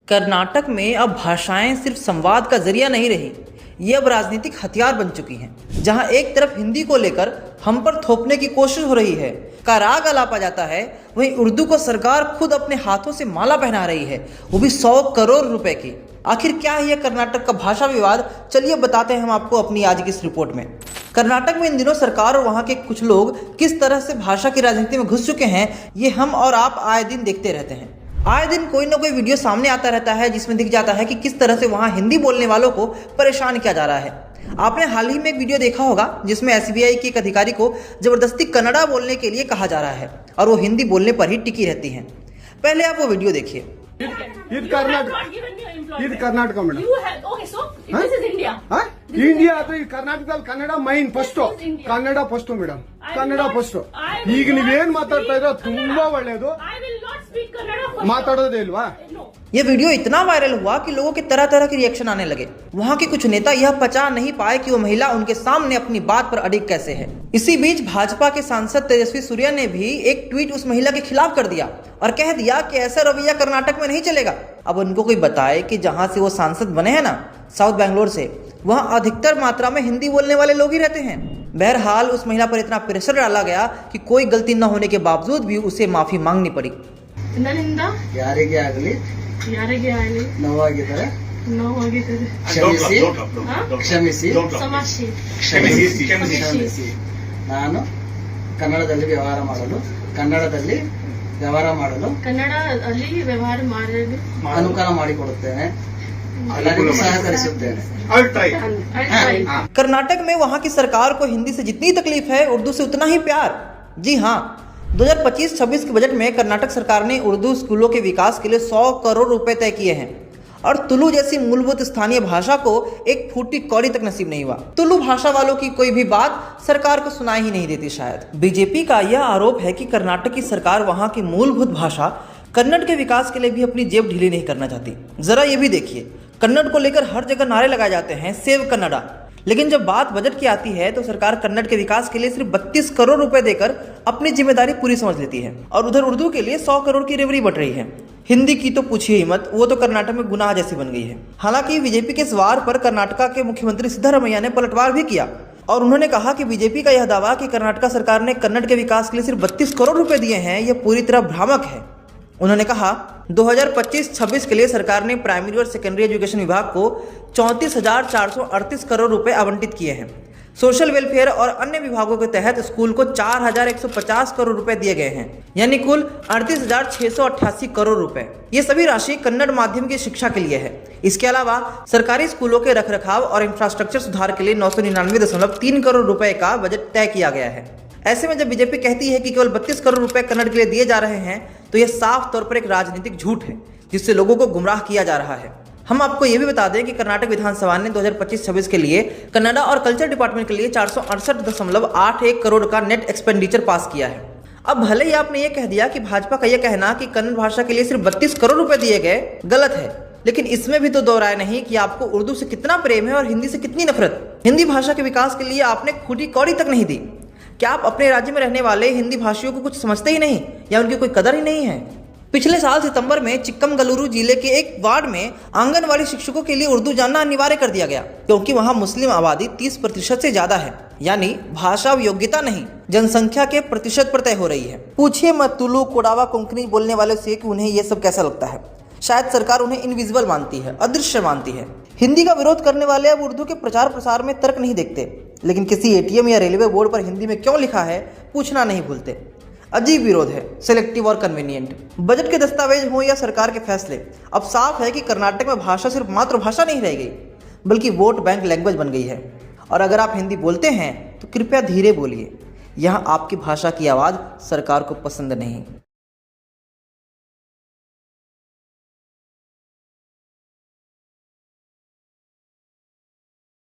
कर्नाटक में अब भाषाएं सिर्फ संवाद का जरिया नहीं रही, ये अब राजनीतिक हथियार बन चुकी हैं। जहां एक तरफ हिंदी को लेकर हम पर थोपने की कोशिश हो रही है, का राग अलापा जाता है, वहीं उर्दू को सरकार खुद अपने हाथों से माला पहना रही है, वो भी 100 करोड़ रुपए की। आखिर क्या है यह कर्नाटक का भाषा विवाद? चलिए बताते हैं हम आपको अपनी आज की इस रिपोर्ट में। कर्नाटक में इन दिनों सरकार और वहां के कुछ लोग किस तरह से भाषा की राजनीति में घुस चुके हैं, ये हम और आप आए दिन देखते रहते हैं। आए दिन कोई ना कोई वीडियो सामने आता रहता है जिसमें दिख जाता है कि किस तरह से वहां हिंदी बोलने वालों को परेशान किया जा रहा है। आपने हाल ही में एक वीडियो देखा होगा जिसमें SBI के एक अधिकारी को जबरदस्ती कन्नड़ा बोलने के लिए कहा जा रहा है और वो हिंदी बोलने पर ही टिकी रहती हैं। पहले आप वो वीडियो देखिए। ಇದು ಕರ್ನಾಟಕ ಮೇಡಮ್ ಇಂಡಿಯಾ ಅಥವಾ ಈ ಕರ್ನಾಟಕದಲ್ಲಿ Kannada main first Kannada first madam Kannada first ಈಗ ನೀವೇನ್ ಮಾತಾಡ್ತಾ ಇರೋ ತುಂಬಾ ಒಳ್ಳೇದು ಮಾತಾಡೋದೇ ಇಲ್ವಾ। ये वीडियो इतना वायरल हुआ कि लोगों के तरह तरह के रिएक्शन आने लगे। वहां के कुछ नेता यह पचा नहीं पाए कि वो महिला उनके सामने अपनी बात पर अडिग कैसे है। इसी बीच भाजपा के सांसद तेजस्वी सूर्या ने भी एक ट्वीट उस महिला के खिलाफ कर दिया और कह दिया कि ऐसा रवैया कर्नाटक में नहीं चलेगा। अब उनको कोई बताए कि जहां से वो सांसद बने हैं ना, साउथ बैंगलोर से, वहां अधिकतर मात्रा में हिंदी बोलने वाले लोग ही रहते हैं। बहरहाल उस महिला पर इतना प्रेशर डाला गया कि कोई गलती न होने के बावजूद भी उसे माफी मांगनी पड़ी। ಯಾರಿಗೆ ಆಗಲಿ ನೋವಾಗಿದ್ದರೆ ಕ್ಷಮಿಸಿ ನಾನು ಕನ್ನಡದಲ್ಲಿ ವ್ಯವಹಾರ ಮಾಡಲು ಅನುಕೂಲ ಮಾಡಿಕೊಡುತ್ತೇನೆ, ಎಲ್ಲರಿಗೂ सहकरिಸುತ್ತೇನೆ। कर्नाटक में वहां की सरकार को हिंदी से जितनी तकलीफ है, उर्दू से उतना ही प्यार। जी हाँ, 2025-26 के बजट में कर्नाटक सरकार ने उर्दू स्कूलों के विकास के लिए 100 करोड़ रुपए तय किए हैं और तुलु जैसी मूलभूत स्थानीय भाषा को एक फूटी कौड़ी तक नसीब नहीं हुआ। तुलु भाषा वालों की कोई भी बात सरकार को सुनाई ही नहीं देती शायद। बीजेपी का यह आरोप है कि कर्नाटक की सरकार वहां की मूलभूत भाषा कन्नड़ के विकास के लिए भी अपनी जेब ढीली नहीं करना चाहती। जरा ये भी देखिए, कन्नड़ को लेकर हर जगह नारे लगाए जाते हैं, सेव कन्नड़ा, लेकिन जब बात बजट की आती है तो सरकार कन्नड़ के विकास के लिए सिर्फ 32 करोड़ रुपए देकर अपनी जिम्मेदारी पूरी समझ लेती है और उधर उर्दू के लिए 100 करोड़ की रेवड़ी बट रही है। हिंदी की तो पूछिए ही मत, वो तो कर्नाटक में गुनाह जैसी बन गई है। हालांकि बीजेपी के इस वार पर कर्नाटक के मुख्यमंत्री सिद्धरामैया ने पलटवार भी किया और उन्होंने कहा कि बीजेपी का यह दावा कि कर्नाटक सरकार ने कन्नड़ के विकास के लिए सिर्फ 32 करोड़ रुपए दिए हैं, यह पूरी तरह भ्रामक है। उन्होंने कहा 2025-26 के लिए सरकार ने प्राइमरी और सेकेंडरी एजुकेशन विभाग को 34,438 करोड़ रुपए आवंटित किए हैं। सोशल वेलफेयर और अन्य विभागों के तहत स्कूल को 4,150 करोड़ रुपए दिए गए हैं, यानी कुल 38,688 करोड़ रुपए। ये सभी राशि कन्नड़ माध्यम की शिक्षा के लिए है। इसके अलावा सरकारी स्कूलों के रखरखाव और इंफ्रास्ट्रक्चर सुधार के लिए 999.3 करोड़ रुपए का बजट तय किया गया है। ऐसे में जब बीजेपी कहती है कि केवल 32 करोड़ रुपए कन्नड़ के लिए दिए जा रहे हैं, तो यह साफ तौर पर एक राजनीतिक झूठ है जिससे लोगों को गुमराह किया जा रहा है। हम आपको यह भी बता दें कि कर्नाटक विधानसभा ने 2025-26 के लिए कन्नड़ा और कल्चर डिपार्टमेंट के लिए 468.81 करोड़ का नेट एक्सपेंडिचर पास किया है। अब भले ही आपने ये कह दिया कि भाजपा का यह कहना कि कन्नड़ भाषा के लिए सिर्फ 32 करोड़ रुपए दिए गए गलत है, लेकिन इसमें भी तो दो राय नहीं कि आपको उर्दू से कितना प्रेम है और हिंदी से कितनी नफरत। हिंदी भाषा के विकास के लिए आपने फूटी कौड़ी तक नहीं दी। क्या आप अपने राज्य में रहने वाले हिंदी भाषियों को कुछ समझते ही नहीं या उनकी कोई कदर ही नहीं है? पिछले साल सितंबर में चिक्कमगलुरु जिले के एक वार्ड में आंगनवाड़ी शिक्षकों के लिए उर्दू जानना अनिवार्य कर दिया गया क्योंकि वहां मुस्लिम आबादी 30% से ज्यादा है, यानी भाषा योग्यता नहीं, जनसंख्या के प्रतिशत पर तय हो रही है। पूछिए मत तुलु, कोडावा, कोंकणी बोलने वालों से कि उन्हें यह सब कैसा लगता है। शायद सरकार उन्हें इनविजिबल मानती है, अदृश्य मानती है। हिंदी का विरोध करने वाले अब उर्दू के प्रचार प्रसार में तर्क नहीं देखते, लेकिन किसी ATM या रेलवे बोर्ड पर हिंदी में क्यों लिखा है पूछना नहीं भूलते। अजीब विरोध है, सेलेक्टिव और कन्वीनियंट। बजट के दस्तावेज हो या सरकार के फैसले, अब साफ है कि कर्नाटक में भाषा सिर्फ मातृभाषा नहीं रह गई बल्कि वोट बैंक लैंग्वेज बन गई है। और अगर आप हिंदी बोलते हैं तो कृपया धीरे बोलिए, यहाँ आपकी भाषा की आवाज़ सरकार को पसंद नहीं।